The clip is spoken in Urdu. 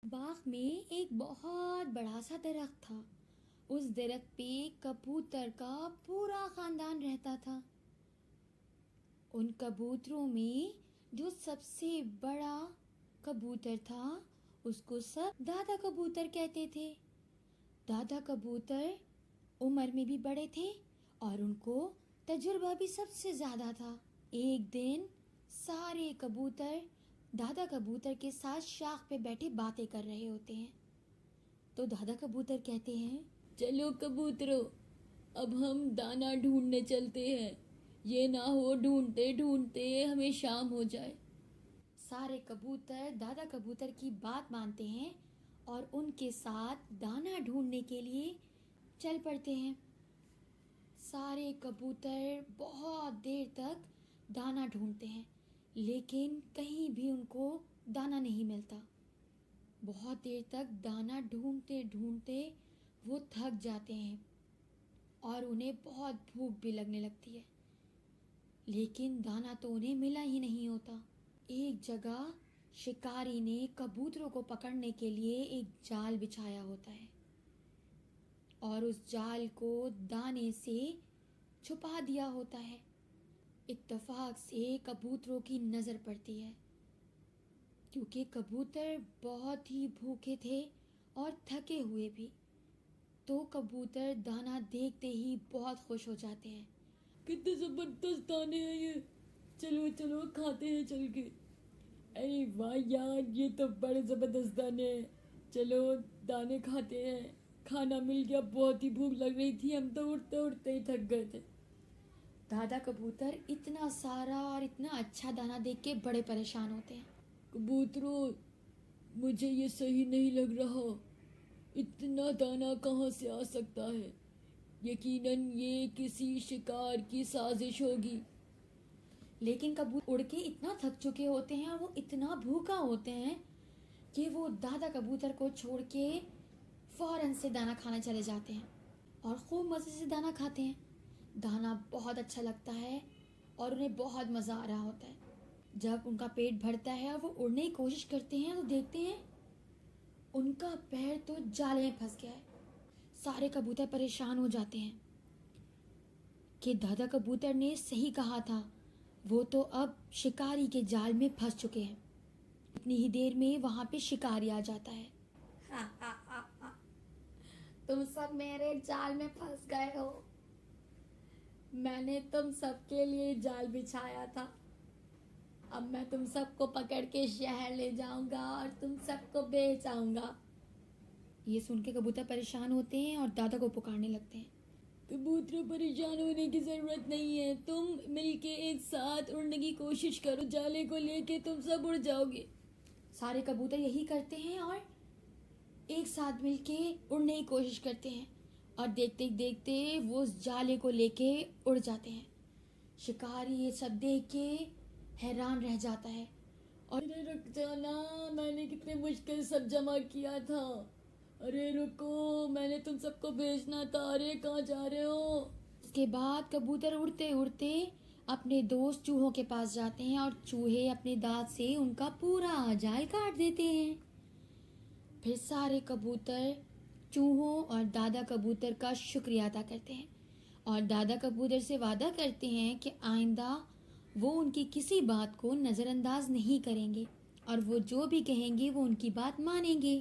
باغ میں ایک بہت بڑا سا درخت تھا۔ اس درخت پہ کبوتر کا پورا خاندان رہتا تھا۔ ان کبوتروں میں جو سب سے بڑا کبوتر تھا اس کو سب دادا کبوتر کہتے تھے۔ دادا کبوتر عمر میں بھی بڑے تھے اور ان کو تجربہ بھی سب سے زیادہ تھا۔ ایک دن سارے کبوتر دادا کبوتر کے ساتھ شاخ پہ بیٹھے باتیں کر رہے ہوتے ہیں۔ تو دادا کبوتر کہتے ہیں، چلو کبوترو، اب ہم دانا ڈھونڈنے چلتے ہیں، یہ نہ ہو ڈھونڈتے ڈھونڈتے ہمیں شام ہو جائے۔ سارے کبوتر دادا کبوتر کی بات مانتے ہیں اور ان کے ساتھ دانا ڈھونڈنے کے لیے چل پڑتے ہیں۔ سارے کبوتر بہت دیر تک دانا ڈھونڈتے ہیں لیکن کہیں بھی ان کو دانا نہیں ملتا۔ بہت دیر تک دانا ڈھونڈتے ڈھونڈتے وہ تھک جاتے ہیں اور انہیں بہت بھوک بھی لگنے لگتی ہے، لیکن دانا تو انہیں ملا ہی نہیں ہوتا۔ ایک جگہ شکاری نے کبوتروں کو پکڑنے کے لیے ایک جال بچھایا ہوتا ہے اور اس جال کو دانے سے چھپا دیا ہوتا ہے۔ اتفاق سے کبوتروں کی نظر پڑتی ہے، کیونکہ کبوتر بہت ہی بھوکے تھے اور تھکے ہوئے بھی، تو کبوتر دانا دیکھتے ہی بہت خوش ہو جاتے ہیں۔ کتنے زبردست دانے ہیں یہ، چلو چلو کھاتے ہیں چل کے۔ ارے واہ یار، یہ تو بڑے زبردست دانے ہیں، چلو دانے کھاتے ہیں، کھانا مل گیا، بہت ہی بھوک لگ رہی تھی، ہم تو اٹھتے اٹھتے ہی تھک گئے تھے۔ دادا کبوتر اتنا سارا اور اتنا اچھا دانا دیکھ کے بڑے پریشان ہوتے ہیں۔ کبوتروں، مجھے یہ صحیح نہیں لگ رہا، اتنا دانا کہاں سے آ سکتا ہے؟ یقیناً یہ کسی شکار کی سازش ہوگی۔ لیکن کبوتر اڑ کے اتنا تھک چکے ہوتے ہیں اور وہ اتنا بھوکا ہوتے ہیں کہ وہ دادا کبوتر کو چھوڑ کے فوراً سے دانا کھانا چلے جاتے ہیں اور خوب مزے سے دانا کھاتے ہیں۔ دانا بہت اچھا لگتا ہے اور انہیں بہت مزہ آ رہا ہوتا ہے۔ جب ان کا پیٹ بھرتا ہے اور وہ اڑنے کی کوشش کرتے ہیں تو دیکھتے ہیں ان کا پیر تو جالے میں پھنس گیا ہے۔ سارے کبوتر پریشان ہو جاتے ہیں کہ دادا کبوتر نے صحیح کہا تھا، وہ تو اب شکاری کے جال میں پھنس چکے ہیں۔ اتنی ہی دیر میں وہاں پہ شکاری آ جاتا ہے۔ تم سب میرے جال میں پھنس گئے ہو، میں نے تم سب کے لیے جال بچھایا تھا، اب میں تم سب کو پکڑ کے شہر لے جاؤں گا اور تم سب کو بیچ آؤں گا۔ یہ سن کے کبوتر پریشان ہوتے ہیں اور دادا کو پکارنے لگتے ہیں۔ کبوتروں، پریشان ہونے کی ضرورت نہیں ہے، تم مل کے ایک ساتھ اڑنے کی کوشش کرو، جالے کو لے کے تم سب اڑ جاؤ گے۔ سارے کبوتر یہی کرتے ہیں اور ایک ساتھ مل کے اڑنے کی کوشش کرتے ہیں اور دیکھتے دیکھتے وہ اس جالے کو لے کے اڑ جاتے ہیں۔ شکاری یہ سب دیکھ کے حیران رہ جاتا ہے اور رک جانا، میں نے کتنے مشکل سب جمع کیا تھا، ارے رکو، میں نے تم سب کو بھیجنا تھا، ارے کہاں جا رہے ہو؟ اس کے بعد کبوتر اڑتے اڑتے اپنے دوست چوہوں کے پاس جاتے ہیں اور چوہے اپنے دانت سے ان کا پورا جال کاٹ دیتے ہیں۔ پھر سارے کبوتر چوہوں اور دادا کبوتر کا شکریہ ادا کرتے ہیں اور دادا کبوتر سے وعدہ کرتے ہیں کہ آئندہ وہ ان کی کسی بات کو نظر انداز نہیں کریں گے اور وہ جو بھی کہیں گے وہ ان کی بات مانیں گے۔